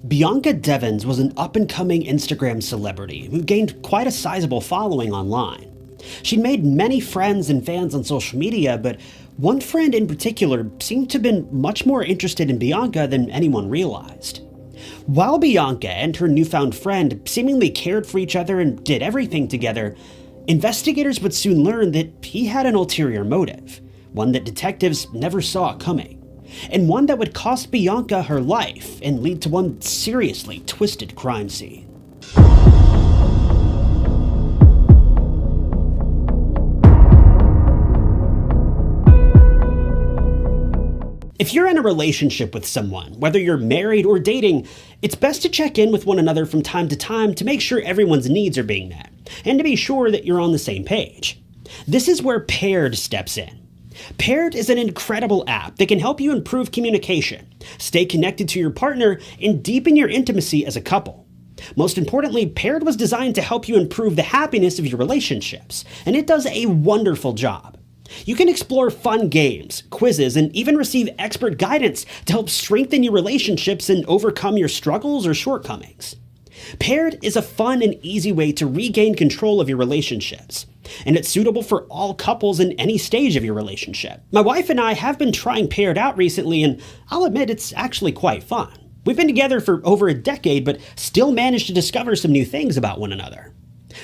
Bianca Devins was an up-and-coming Instagram celebrity who gained quite a sizable following online. She'd made many friends and fans on social media, but one friend in particular seemed to have been much more interested in Bianca than anyone realized. While Bianca and her newfound friend seemingly cared for each other and did everything together, investigators would soon learn that he had an ulterior motive, one that detectives never saw coming, and one that would cost Bianca her life and lead to one seriously twisted crime scene. If you're in a relationship with someone, whether you're married or dating, it's best to check in with one another from time to make sure everyone's needs are being met, and to be sure that you're on the same page. This is where Paired steps in. Paired is an incredible app that can help you improve communication, stay connected to your partner, and deepen your intimacy as a couple. Most importantly, Paired was designed to help you improve the happiness of your relationships, and it does a wonderful job. You can explore fun games, quizzes, and even receive expert guidance to help strengthen your relationships and overcome your struggles or shortcomings. Paired is a fun and easy way to regain control of your relationships, and it's suitable for all couples in any stage of your relationship. My wife and I have been trying Paired out recently, and I'll admit it's actually quite fun. We've been together for over a decade, but still managed to discover some new things about one another.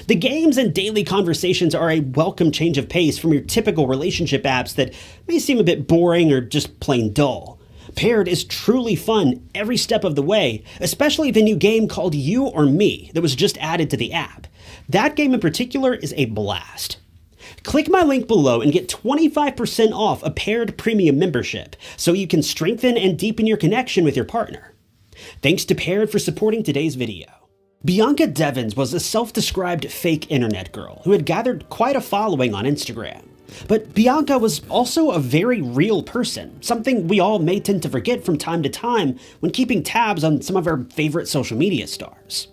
The games and daily conversations are a welcome change of pace from your typical relationship apps that may seem a bit boring or just plain dull. Paired is truly fun every step of the way, especially the new game called You or Me that was just added to the app. That game in particular is a blast. Click my link below and get 25% off a Paired premium membership so you can strengthen and deepen your connection with your partner. Thanks to Paired for supporting today's video. Bianca Devins was a self-described fake internet girl who had gathered quite a following on Instagram. But Bianca was also a very real person, something we all may tend to forget from time to time when keeping tabs on some of our favorite social media stars.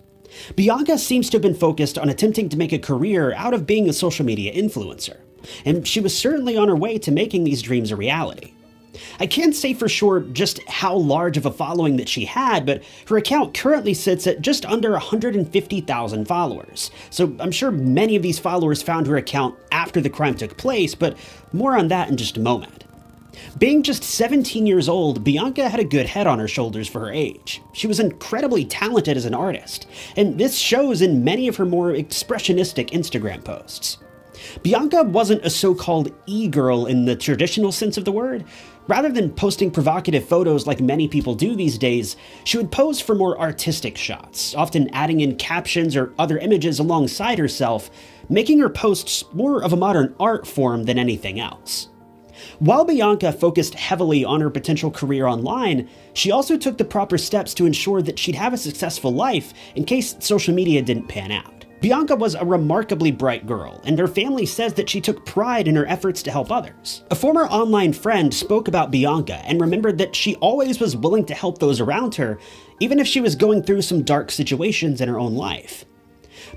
Bianca seems to have been focused on attempting to make a career out of being a social media influencer, and she was certainly on her way to making these dreams a reality. I can't say for sure just how large of a following that she had, but her account currently sits at just under 150,000 followers, so I'm sure many of these followers found her account after the crime took place, but more on that in just a moment. Being just 17 years old, Bianca had a good head on her shoulders for her age. She was incredibly talented as an artist, and this shows in many of her more expressionistic Instagram posts. Bianca wasn't a so-called e-girl in the traditional sense of the word. Rather than posting provocative photos like many people do these days, she would pose for more artistic shots, often adding in captions or other images alongside herself, making her posts more of a modern art form than anything else. While Bianca focused heavily on her potential career online, she also took the proper steps to ensure that she'd have a successful life in case social media didn't pan out. Bianca was a remarkably bright girl, and her family says that she took pride in her efforts to help others. A former online friend spoke about Bianca and remembered that she always was willing to help those around her, even if she was going through some dark situations in her own life.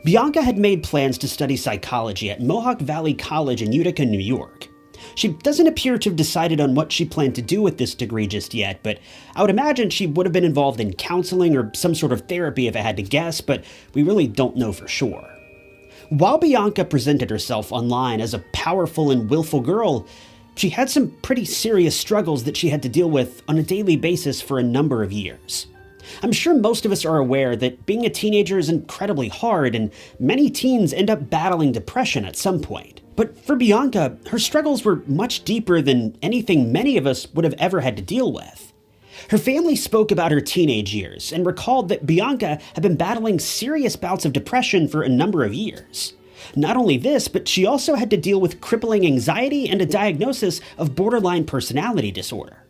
Bianca had made plans to study psychology at Mohawk Valley College in Utica, New York. She doesn't appear to have decided on what she planned to do with this degree just yet, but I would imagine she would have been involved in counseling or some sort of therapy if I had to guess, but we really don't know for sure. While Bianca presented herself online as a powerful and willful girl, she had some pretty serious struggles that she had to deal with on a daily basis for a number of years. I'm sure most of us are aware that being a teenager is incredibly hard, and many teens end up battling depression at some point. But for Bianca, her struggles were much deeper than anything many of us would have ever had to deal with. Her family spoke about her teenage years and recalled that Bianca had been battling serious bouts of depression for a number of years. Not only this, but she also had to deal with crippling anxiety and a diagnosis of borderline personality disorder.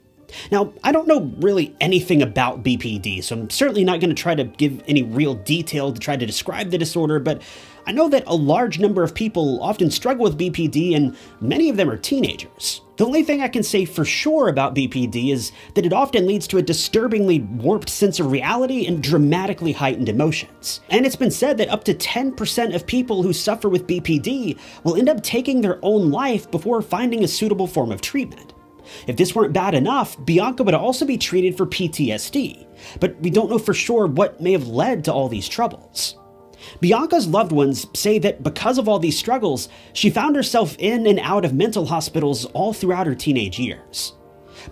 Now, I don't know really anything about BPD, so I'm certainly not going to try to give any real detail to try to describe the disorder, but I know that a large number of people often struggle with BPD, and many of them are teenagers. The only thing I can say for sure about BPD is that it often leads to a disturbingly warped sense of reality and dramatically heightened emotions. And it's been said that up to 10% of people who suffer with BPD will end up taking their own life before finding a suitable form of treatment. If this weren't bad enough, Bianca would also be treated for PTSD, but we don't know for sure what may have led to all these troubles. Bianca's loved ones say that because of all these struggles, she found herself in and out of mental hospitals all throughout her teenage years.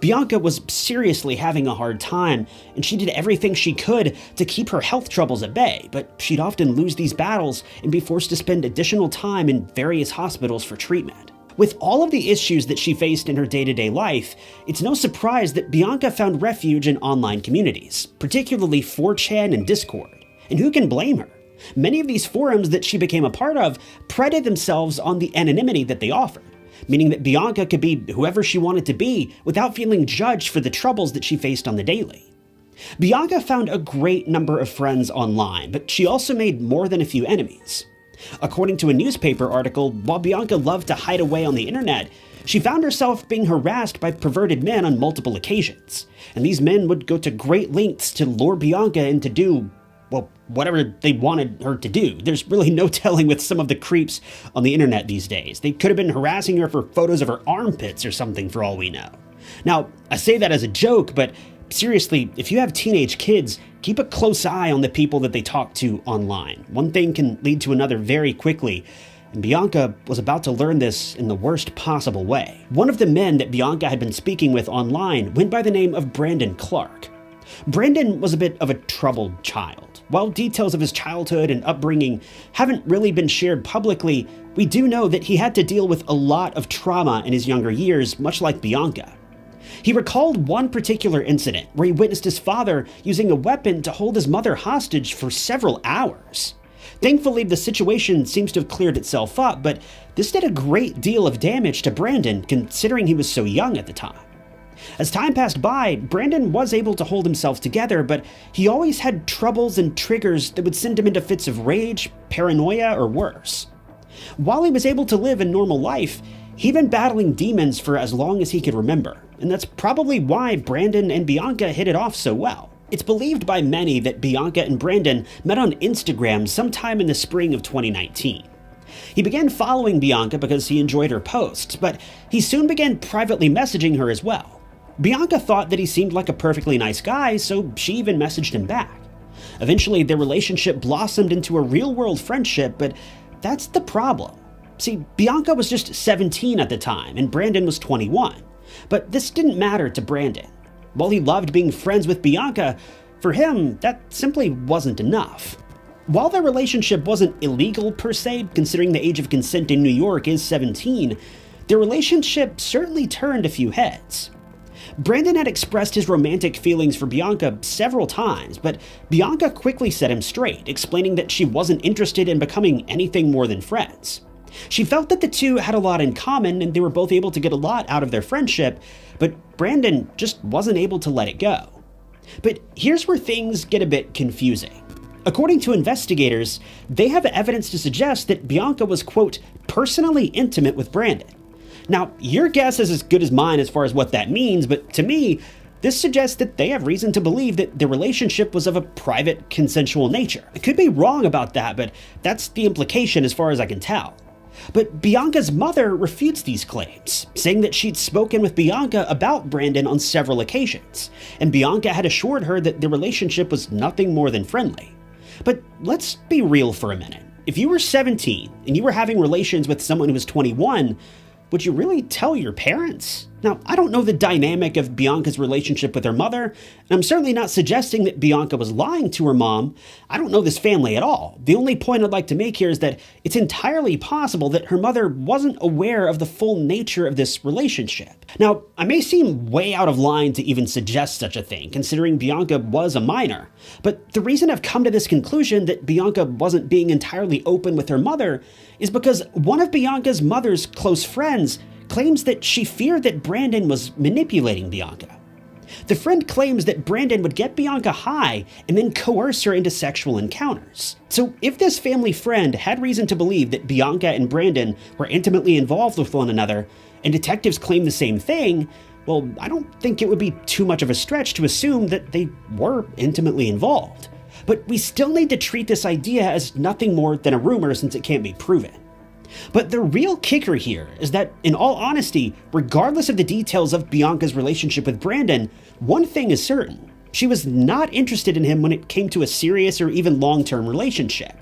Bianca was seriously having a hard time, and she did everything she could to keep her health troubles at bay, but she'd often lose these battles and be forced to spend additional time in various hospitals for treatment. With all of the issues that she faced in her day-to-day life, it's no surprise that Bianca found refuge in online communities, particularly 4chan and Discord. And who can blame her? Many of these forums that she became a part of prided themselves on the anonymity that they offered, meaning that Bianca could be whoever she wanted to be without feeling judged for the troubles that she faced on the daily. Bianca found a great number of friends online, but she also made more than a few enemies. According to a newspaper article, while Bianca loved to hide away on the internet, she found herself being harassed by perverted men on multiple occasions, and these men would go to great lengths to lure Bianca into do, well, whatever they wanted her to do. There's really no telling with some of the creeps on the internet these days. They could have been harassing her for photos of her armpits or something for all we know. Now, I say that as a joke, but seriously, if you have teenage kids, keep a close eye on the people that they talk to online. One thing can lead to another very quickly, and Bianca was about to learn this in the worst possible way. One of the men that Bianca had been speaking with online went by the name of Brandon Clark. Brandon was a bit of a troubled child. While details of his childhood and upbringing haven't really been shared publicly, we do know that he had to deal with a lot of trauma in his younger years, much like Bianca. He recalled one particular incident where he witnessed his father using a weapon to hold his mother hostage for several hours. Thankfully, the situation seems to have cleared itself up, but this did a great deal of damage to Brandon, considering he was so young at the time. As time passed by, Brandon was able to hold himself together, but he always had troubles and triggers that would send him into fits of rage, paranoia, or worse. While he was able to live a normal life, he'd been battling demons for as long as he could remember, and that's probably why Brandon and Bianca hit it off so well. It's believed by many that Bianca and Brandon met on Instagram sometime in the spring of 2019. He began following Bianca because he enjoyed her posts, but he soon began privately messaging her as well. Bianca thought that he seemed like a perfectly nice guy, so she even messaged him back. Eventually, their relationship blossomed into a real-world friendship, but that's the problem. See, Bianca was just 17 at the time, and Brandon was 21. But this didn't matter to Brandon. While he loved being friends with Bianca, for him, that simply wasn't enough. While their relationship wasn't illegal per se, considering the age of consent in New York is 17, their relationship certainly turned a few heads. Brandon had expressed his romantic feelings for Bianca several times, but Bianca quickly set him straight, explaining that she wasn't interested in becoming anything more than friends. She felt that the two had a lot in common and they were both able to get a lot out of their friendship, but Brandon just wasn't able to let it go. But here's where things get a bit confusing. According to investigators, they have evidence to suggest that Bianca was, quote, personally intimate with Brandon. Now, your guess is as good as mine as far as what that means, but to me, this suggests that they have reason to believe that the relationship was of a private, consensual nature. I could be wrong about that, but that's the implication as far as I can tell. But Bianca's mother refutes these claims, saying that she'd spoken with Bianca about Brandon on several occasions, and Bianca had assured her that the relationship was nothing more than friendly. But let's be real for a minute. If you were 17 and you were having relations with someone who was 21, would you really tell your parents? Now, I don't know the dynamic of Bianca's relationship with her mother, and I'm certainly not suggesting that Bianca was lying to her mom. I don't know this family at all. The only point I'd like to make here is that it's entirely possible that her mother wasn't aware of the full nature of this relationship. Now, I may seem way out of line to even suggest such a thing, considering Bianca was a minor, but the reason I've come to this conclusion that Bianca wasn't being entirely open with her mother is because one of Bianca's mother's close friends claims that she feared that Brandon was manipulating Bianca. The friend claims that Brandon would get Bianca high and then coerce her into sexual encounters. So if this family friend had reason to believe that Bianca and Brandon were intimately involved with one another, and detectives claim the same thing, well, I don't think it would be too much of a stretch to assume that they were intimately involved. But we still need to treat this idea as nothing more than a rumor since it can't be proven. But the real kicker here is that, in all honesty, regardless of the details of Bianca's relationship with Brandon, one thing is certain. She was not interested in him when it came to a serious or even long-term relationship.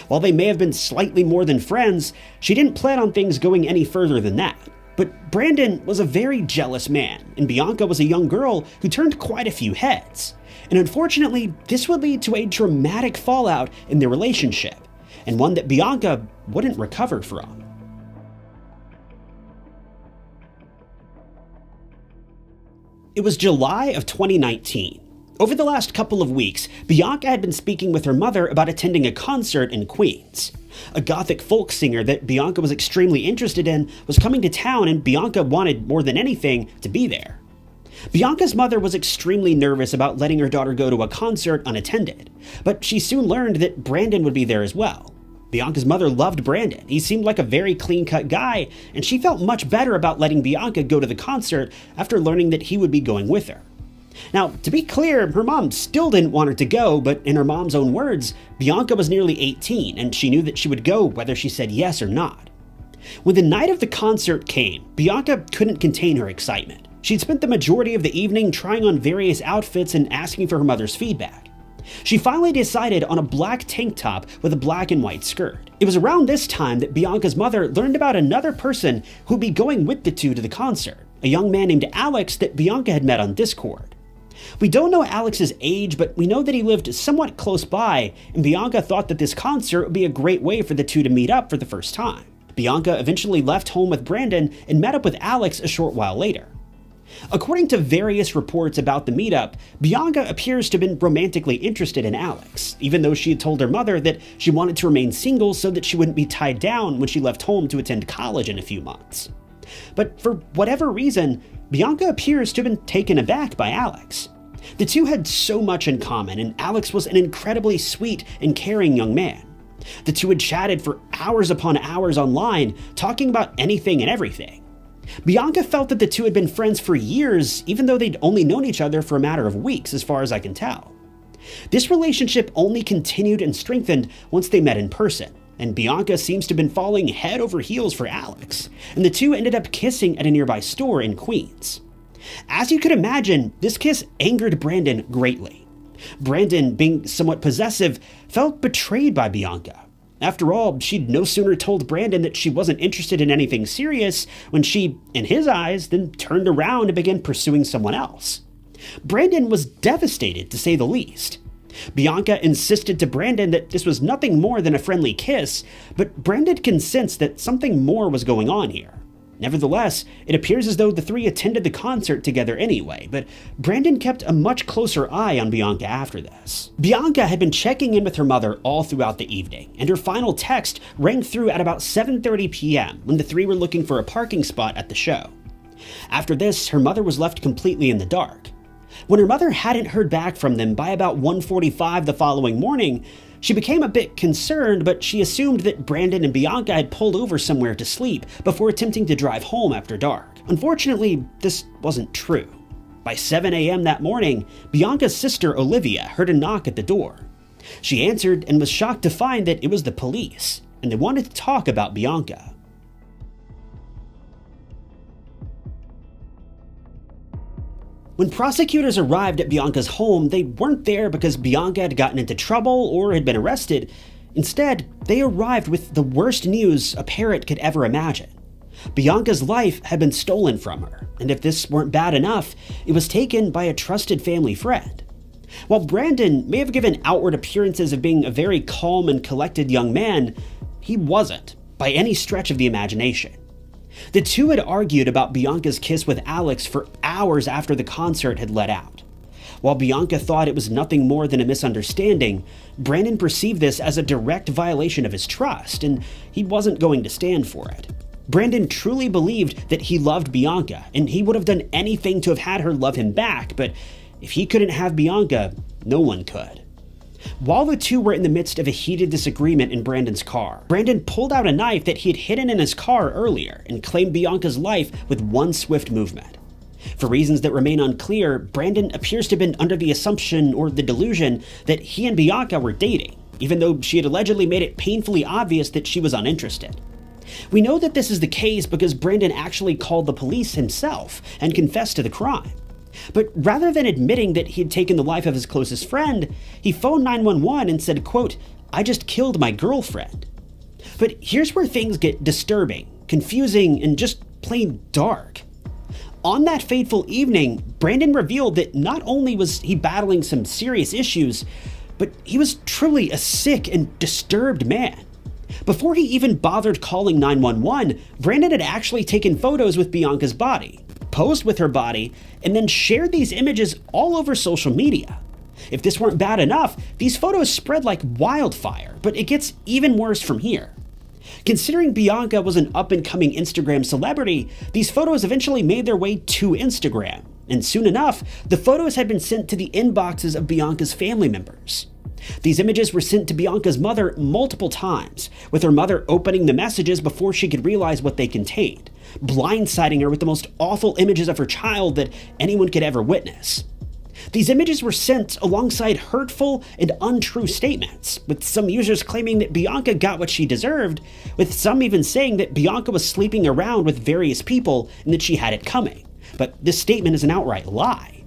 While they may have been slightly more than friends, she didn't plan on things going any further than that. But Brandon was a very jealous man, and Bianca was a young girl who turned quite a few heads. And unfortunately, this would lead to a dramatic fallout in their relationship, and one that Bianca wouldn't recover from. It was July of 2019. Over the last couple of weeks, Bianca had been speaking with her mother about attending a concert in Queens. A gothic folk singer that Bianca was extremely interested in was coming to town, and Bianca wanted more than anything to be there. Bianca's mother was extremely nervous about letting her daughter go to a concert unattended, but she soon learned that Brandon would be there as well. Bianca's mother loved Brandon. He seemed like a very clean-cut guy, and she felt much better about letting Bianca go to the concert after learning that he would be going with her. Now, to be clear, her mom still didn't want her to go, but in her mom's own words, Bianca was nearly 18, and she knew that she would go whether she said yes or not. When the night of the concert came, Bianca couldn't contain her excitement. She'd spent the majority of the evening trying on various outfits and asking for her mother's feedback. She finally decided on a black tank top with a black and white skirt. It was around this time that Bianca's mother learned about another person who'd be going with the two to the concert, a young man named Alex that Bianca had met on Discord. We don't know Alex's age, but we know that he lived somewhat close by, and Bianca thought that this concert would be a great way for the two to meet up for the first time. Bianca eventually left home with Brandon and met up with Alex a short while later. According to various reports about the meetup, Bianca appears to have been romantically interested in Alex, even though she had told her mother that she wanted to remain single so that she wouldn't be tied down when she left home to attend college in a few months. But for whatever reason, Bianca appears to have been taken aback by Alex. The two had so much in common, and Alex was an incredibly sweet and caring young man. The two had chatted for hours upon hours online, talking about anything and everything. Bianca felt that the two had been friends for years, even though they'd only known each other for a matter of weeks, as far as I can tell. This relationship only continued and strengthened once they met in person, and Bianca seems to have been falling head over heels for Alex, and the two ended up kissing at a nearby store in Queens. As you could imagine, this kiss angered Brandon greatly. Brandon, being somewhat possessive, felt betrayed by Bianca. After all, she'd no sooner told Brandon that she wasn't interested in anything serious when she, in his eyes, then turned around and began pursuing someone else. Brandon was devastated, to say the least. Bianca insisted to Brandon that this was nothing more than a friendly kiss, but Brandon could sense that something more was going on here. Nevertheless, it appears as though the three attended the concert together anyway, but Brandon kept a much closer eye on Bianca after this. Bianca had been checking in with her mother all throughout the evening, and her final text rang through at about 7:30 p.m. when the three were looking for a parking spot at the show. After this, her mother was left completely in the dark. When her mother hadn't heard back from them by about 1:45 the following morning, she became a bit concerned, but she assumed that Brandon and Bianca had pulled over somewhere to sleep before attempting to drive home after dark. Unfortunately, this wasn't true. By 7 a.m. that morning, Bianca's sister Olivia heard a knock at the door. She answered and was shocked to find that it was the police, and they wanted to talk about Bianca. When prosecutors arrived at Bianca's home, they weren't there because Bianca had gotten into trouble or had been arrested. Instead, they arrived with the worst news a parent could ever imagine. Bianca's life had been stolen from her, and if this weren't bad enough, it was taken by a trusted family friend. While Brandon may have given outward appearances of being a very calm and collected young man, he wasn't, by any stretch of the imagination. The two had argued about Bianca's kiss with Alex for hours after the concert had let out. While Bianca thought it was nothing more than a misunderstanding, Brandon perceived this as a direct violation of his trust, and he wasn't going to stand for it. Brandon truly believed that he loved Bianca, and he would have done anything to have had her love him back, but if he couldn't have Bianca, no one could. While the two were in the midst of a heated disagreement in Brandon's car, Brandon pulled out a knife that he had hidden in his car earlier and claimed Bianca's life with one swift movement. For reasons that remain unclear, Brandon appears to have been under the assumption or the delusion that he and Bianca were dating, even though she had allegedly made it painfully obvious that she was uninterested. We know that this is the case because Brandon actually called the police himself and confessed to the crime. But rather than admitting that he had taken the life of his closest friend, he phoned 911 and said, quote, "I just killed my girlfriend." But here's where things get disturbing, confusing, and just plain dark. On that fateful evening, Brandon revealed that not only was he battling some serious issues, but he was truly a sick and disturbed man. Before he even bothered calling 911, Brandon had actually taken photos with Bianca's body, posed with her body, and then shared these images all over social media. If this weren't bad enough, these photos spread like wildfire, but it gets even worse from here. Considering Bianca was an up-and-coming Instagram celebrity, these photos eventually made their way to Instagram, and soon enough, the photos had been sent to the inboxes of Bianca's family members. These images were sent to Bianca's mother multiple times, with her mother opening the messages before she could realize what they contained, blindsiding her with the most awful images of her child that anyone could ever witness. These images were sent alongside hurtful and untrue statements, with some users claiming that Bianca got what she deserved, with some even saying that Bianca was sleeping around with various people and that she had it coming. But this statement is an outright lie.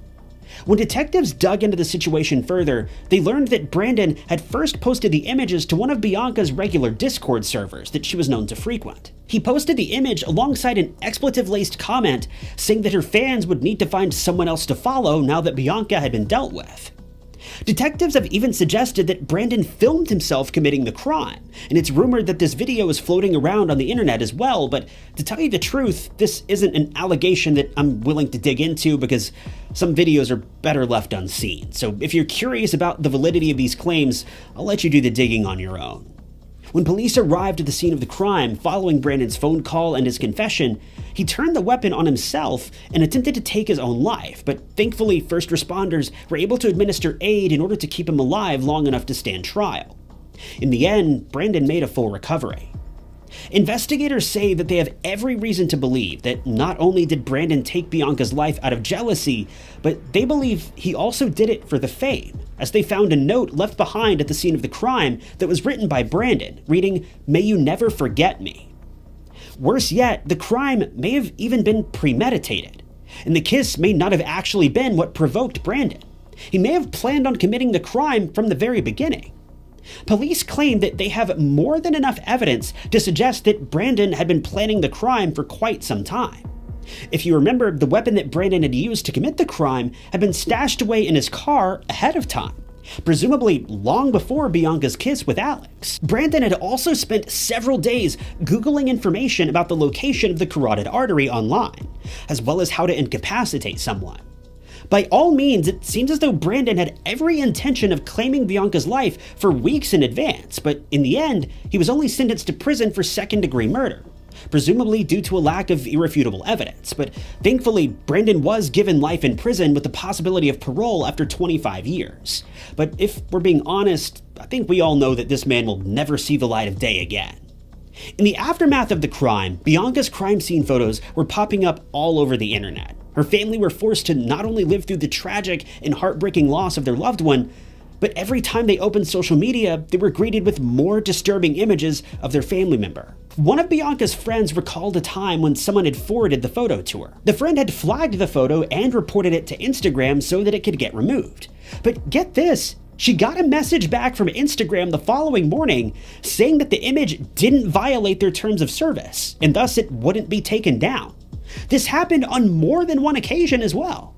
When detectives dug into the situation further, they learned that Brandon had first posted the images to one of Bianca's regular Discord servers that she was known to frequent. He posted the image alongside an expletive-laced comment saying that her fans would need to find someone else to follow now that Bianca had been dealt with. Detectives have even suggested that Brandon filmed himself committing the crime, and it's rumored that this video is floating around on the internet as well, but to tell you the truth, this isn't an allegation that I'm willing to dig into because some videos are better left unseen. So if you're curious about the validity of these claims, I'll let you do the digging on your own. When police arrived at the scene of the crime following Brandon's phone call and his confession, he turned the weapon on himself and attempted to take his own life, but thankfully first responders were able to administer aid in order to keep him alive long enough to stand trial. In the end, Brandon made a full recovery. Investigators say that they have every reason to believe that not only did Brandon take Bianca's life out of jealousy, but they believe he also did it for the fame, as they found a note left behind at the scene of the crime that was written by Brandon, reading, "May you never forget me." Worse yet, the crime may have even been premeditated, and the kiss may not have actually been what provoked Brandon. He may have planned on committing the crime from the very beginning. Police claim that they have more than enough evidence to suggest that Brandon had been planning the crime for quite some time. If you remember, the weapon that Brandon had used to commit the crime had been stashed away in his car ahead of time, presumably long before Bianca's kiss with Alex. Brandon had also spent several days Googling information about the location of the carotid artery online, as well as how to incapacitate someone. By all means, it seems as though Brandon had every intention of claiming Bianca's life for weeks in advance, but in the end, he was only sentenced to prison for second-degree murder, presumably due to a lack of irrefutable evidence. But thankfully, Brandon was given life in prison with the possibility of parole after 25 years. But if we're being honest, I think we all know that this man will never see the light of day again. In the aftermath of the crime, Bianca's crime scene photos were popping up all over the internet. Her family were forced to not only live through the tragic and heartbreaking loss of their loved one, but every time they opened social media, they were greeted with more disturbing images of their family member. One of Bianca's friends recalled a time when someone had forwarded the photo to her. The friend had flagged the photo and reported it to Instagram so that it could get removed. But get this, she got a message back from Instagram the following morning saying that the image didn't violate their terms of service, and thus it wouldn't be taken down. This happened on more than one occasion as well.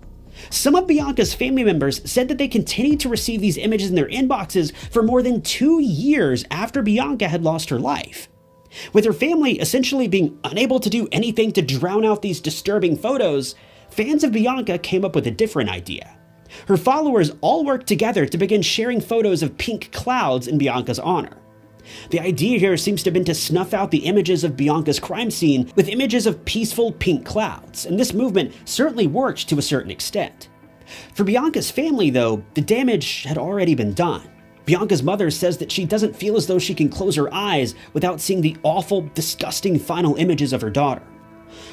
Some of Bianca's family members said that they continued to receive these images in their inboxes for more than 2 years after Bianca had lost her life. With her family essentially being unable to do anything to drown out these disturbing photos, fans of Bianca came up with a different idea. Her followers all worked together to begin sharing photos of pink clouds in Bianca's honor. The idea here seems to have been to snuff out the images of Bianca's crime scene with images of peaceful pink clouds, and this movement certainly worked to a certain extent. For Bianca's family, though, the damage had already been done. Bianca's mother says that she doesn't feel as though she can close her eyes without seeing the awful, disgusting final images of her daughter.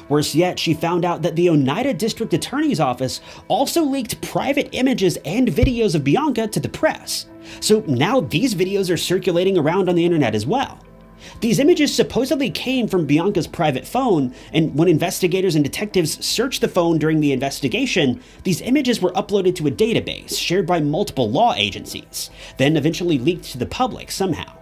Worse yet, she found out that the Oneida District Attorney's Office also leaked private images and videos of Bianca to the press. So now these videos are circulating around on the internet as well. These images supposedly came from Bianca's private phone, and when investigators and detectives searched the phone during the investigation, these images were uploaded to a database shared by multiple law agencies, then eventually leaked to the public somehow.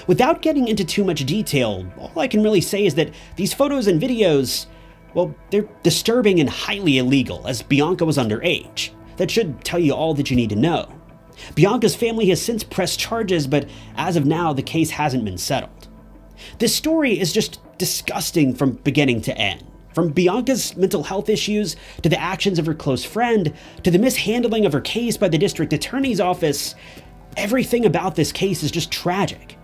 Without getting into too much detail, all I can really say is that these photos and videos, well, they're disturbing and highly illegal, as Bianca was underage. That should tell you all that you need to know. Bianca's family has since pressed charges, but as of now, the case hasn't been settled. This story is just disgusting from beginning to end. From Bianca's mental health issues, to the actions of her close friend, to the mishandling of her case by the district attorney's office, everything about this case is just tragic.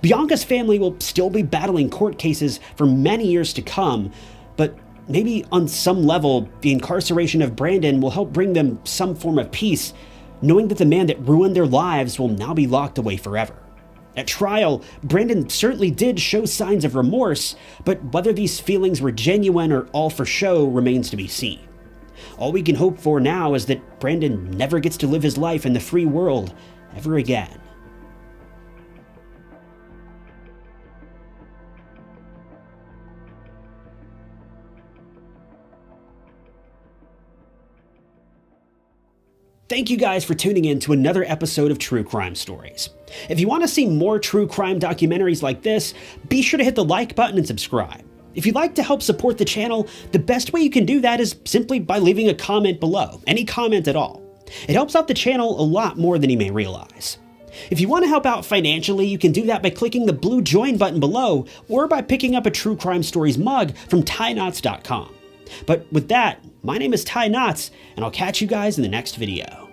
Bianca's family will still be battling court cases for many years to come, but maybe on some level, the incarceration of Brandon will help bring them some form of peace, knowing that the man that ruined their lives will now be locked away forever. At trial, Brandon certainly did show signs of remorse, but whether these feelings were genuine or all for show remains to be seen. All we can hope for now is that Brandon never gets to live his life in the free world ever again. Thank you guys for tuning in to another episode of True Crime Stories. If you want to see more true crime documentaries like this, be sure to hit the like button and subscribe. If you'd like to help support the channel, the best way you can do that is simply by leaving a comment below, any comment at all. It helps out the channel a lot more than you may realize. If you want to help out financially, you can do that by clicking the blue join button below, or by picking up a True Crime Stories mug from TyKnots.com. But with that, my name is Ty Knots, and I'll catch you guys in the next video.